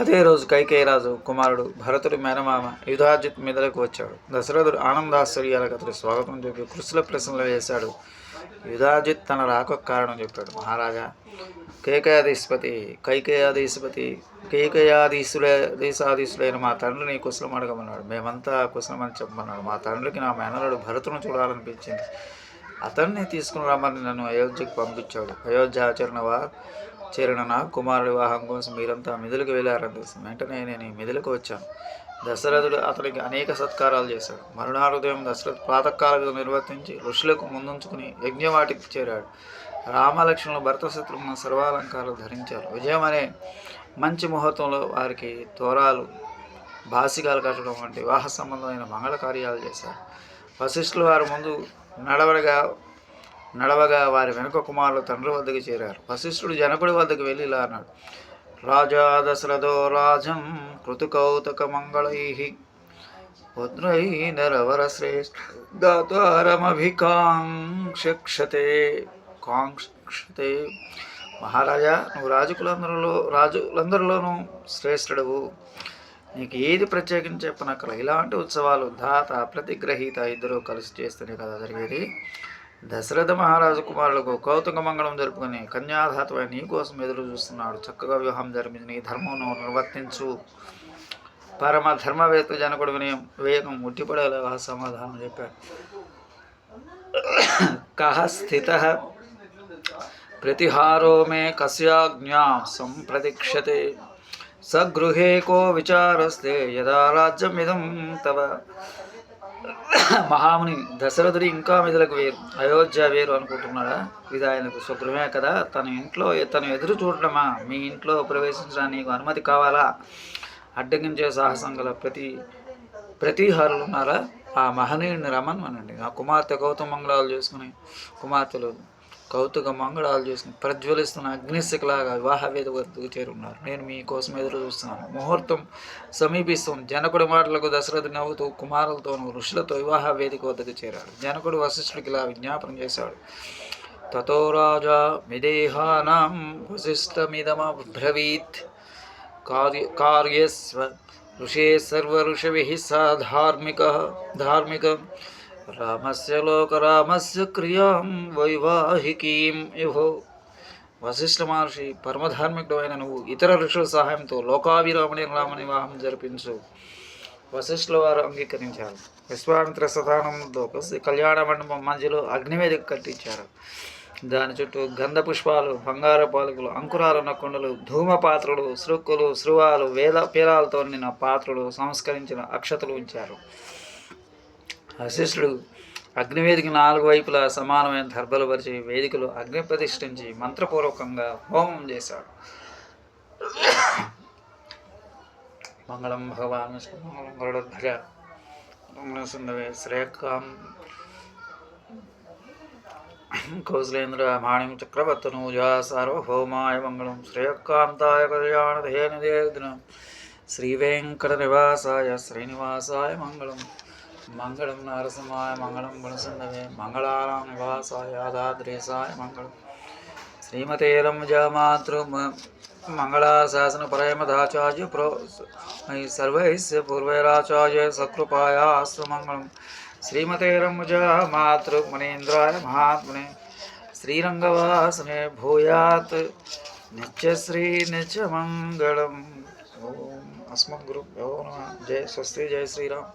అదే రోజు కైకేయరాజు కుమారుడు భరతుడి మేనమామ యుధాజిత్ మీదలకు వచ్చాడు. దశరథుడు ఆనందాశ్చర్యాలకు అతడు స్వాగతం చెప్పి కృషుల ప్రశ్నలు వేశాడు. యుధాజిత్ తన రాకకు కారణం చెప్పాడు. మహారాజా, కైకేయాధీశుడైన మా తండ్రిని కుశలం అడగమన్నాడు. మేమంతా కుశలమని చెప్పమన్నాడు. మా తండ్రికి నా మేనలుడు భరతును చూడాలనిపించింది. అతన్ని తీసుకుని రమ్మని నన్ను అయోధ్యకు పంపించాడు. అయోధ్య చేరిన నా కుమారుడి వివాహం కోసం మీరంతా మిథులకు వెళ్ళారని తెలిసి వెంటనే నేను మిథులకు వచ్చాను. దశరథుడు అతనికి అనేక సత్కారాలు చేశాడు. మరునాడు ఉదయం దశరథ్ ప్రాతకాల విధులు నిర్వర్తించి ఋషులకు ముందుంచుకుని యజ్ఞవాటికి చేరాడు. రామలక్ష్మణులు భరత శత్రుఘ్న సర్వాలంకారాలు ధరించారు. విజయం అనే మంచి ముహూర్తంలో వారికి తోరాలు బాసిగాలు కట్టడం వంటి వివాహ సంబంధమైన మంగళ కార్యాలు చేశారు. వశిష్ఠులు వారి ముందు నడవగా వారి వెనుక కుమారులు తండ్రి వద్దకు చేరారు. వశిష్ఠుడు జనకుడి వద్దకు వెళ్ళి ఇలా అన్నాడు. రాజా దశరథో రాజం కృతుకౌతక మంగళై పుత్రై నరవర శ్రేష్ఠ దాతారమభికాంక్షతే. మహారాజా, నువ్వు రాజులందరిలోనూ శ్రేష్ఠుడవు. నీకు ఏది ప్రత్యేకించి చెప్పనక్కల. ఇలాంటి ఉత్సవాలు దాత ప్రతిగ్రహీత ఇద్దరు కలిసి చేస్తేనే కదా జరిగేది. దశరథ మహారాజు కుమారులకు కౌతుక మంగళం జరుపుకుని కన్యాధాతమైన నీ కోసం ఎదురు చూస్తున్నాడు. చక్కగా వివాహం జరిపించి నీ ధర్మం నిర్వర్తించు. పరమ ధర్మవేత్త జనకుడు వేగం ముట్టిపడేలా సమాధానం చెప్పాడు. కహ స్థిత ప్రతిహారో మే కస్యాజ్ఞా సంప్రతిక్షతే సగృహే కో విచారస్తే యదా రాజ్యమిదం తవ. మహాముని, దశరథుడు ఇంకా మిథులకు వేరు, అయోధ్య వేరు అనుకుంటున్నాడా? ఇది ఆయనకు స్వగృహమే కదా. తను ఎదురు చూడటమా? మీ ఇంట్లో ప్రవేశించడానికి నీకు అనుమతి కావాలా? అడ్డగించే సాహసం గల ప్రతిహారులు ఉన్నారా? ఆ మహనీయుడిని రమ్మనమనండి. నా కుమార్తె కౌతుక మంగళాలు చేసుకుని ప్రజ్వలిస్తున్న అగ్నిశిఖలాగా వివాహ వేద వద్దకు చేరున్నారు. నేను మీకోసం ఎదురు చూస్తున్నాను. ముహూర్తం సమీపిస్తుంది. జనకుడి మాటలకు దశరథుడు నవ్వుతూ కుమారులతోనూ ఋషులతో వివాహ వేదిక వద్దకు చేరాడు. జనకుడు వశిష్ఠుడికి ఇలా విజ్ఞాపన చేశాడు. తతో రాజా విదేహానాం వశిష్ఠమిదమబ్రవీత్ కార్యస్వ ఋషే సర్వ ఋషిభిః సా ధార్మిక రామస్య లోకరామస్య క్రియాం వైవాహికీం యుహో. వశిష్ఠ మహర్షి, పరమధార్మికుడు అయిన నువ్వు ఇతర ఋషుల సహాయంతో లోకాభిరాముని రాముని వివాహం జరిపించు. వశిష్ఠుల వారు అంగీకరించారు. విశ్వామిత్ర సతానంతో కలిసి కళ్యాణ మండపం మధ్యలో అగ్నివేదిక కట్టించారు. దాని చుట్టూ గంధ పుష్పాలు, బంగారు పాలకులు, అంకురాలున్న కుండలు, ధూమ పాత్రలు, సృక్కులు, శృవాలు, వేద పీలాలతో నిన్న పాత్రలు, సంస్కరించిన అక్షతలు ఉంచారు. వశిష్ఠుడు అగ్నివేదిక 4 వైపులా సమానమైన దర్భలు పరిచి వేదికలో అగ్ని ప్రతిష్ఠించి మంత్రపూర్వకంగా హోమం చేశాడు. మంగళం భగవాన్ మంగళం గరుడధ్వజ మంగళం సుందవే శ్రేయకాం కౌశలేంద్ర మాణిం చక్రవర్తనూజా సార్వభౌమాయ మంగళం శ్రేయకాంతాయ కళ్యాణధేనుదేర్దినం శ్రీవేంకట నివాసాయ శ్రీనివాసాయ మంగళం. మంగళం నరసింహాయ మంగళం గుణసుందవే మంగళానాం నివాసాయ యాదాద్రీసాయ మంగళం. శ్రీమతే రమజామాతృ మంగళాశాసన పరమదాచార్య సర్వైస్య పూర్వైరాచార్య సకృపాయాస్తు మంగళం. శ్రీమతే రమజామాతృ మునీంద్రాయ మహాత్మనే శ్రీరంగవాసనే భూయాత్ నిత్యశ్రీ నిత్యమంగళం. ఓం అస్మద్గురుభ్యో నమః. జయ స్వస్తి. జయ శ్రీరామ్.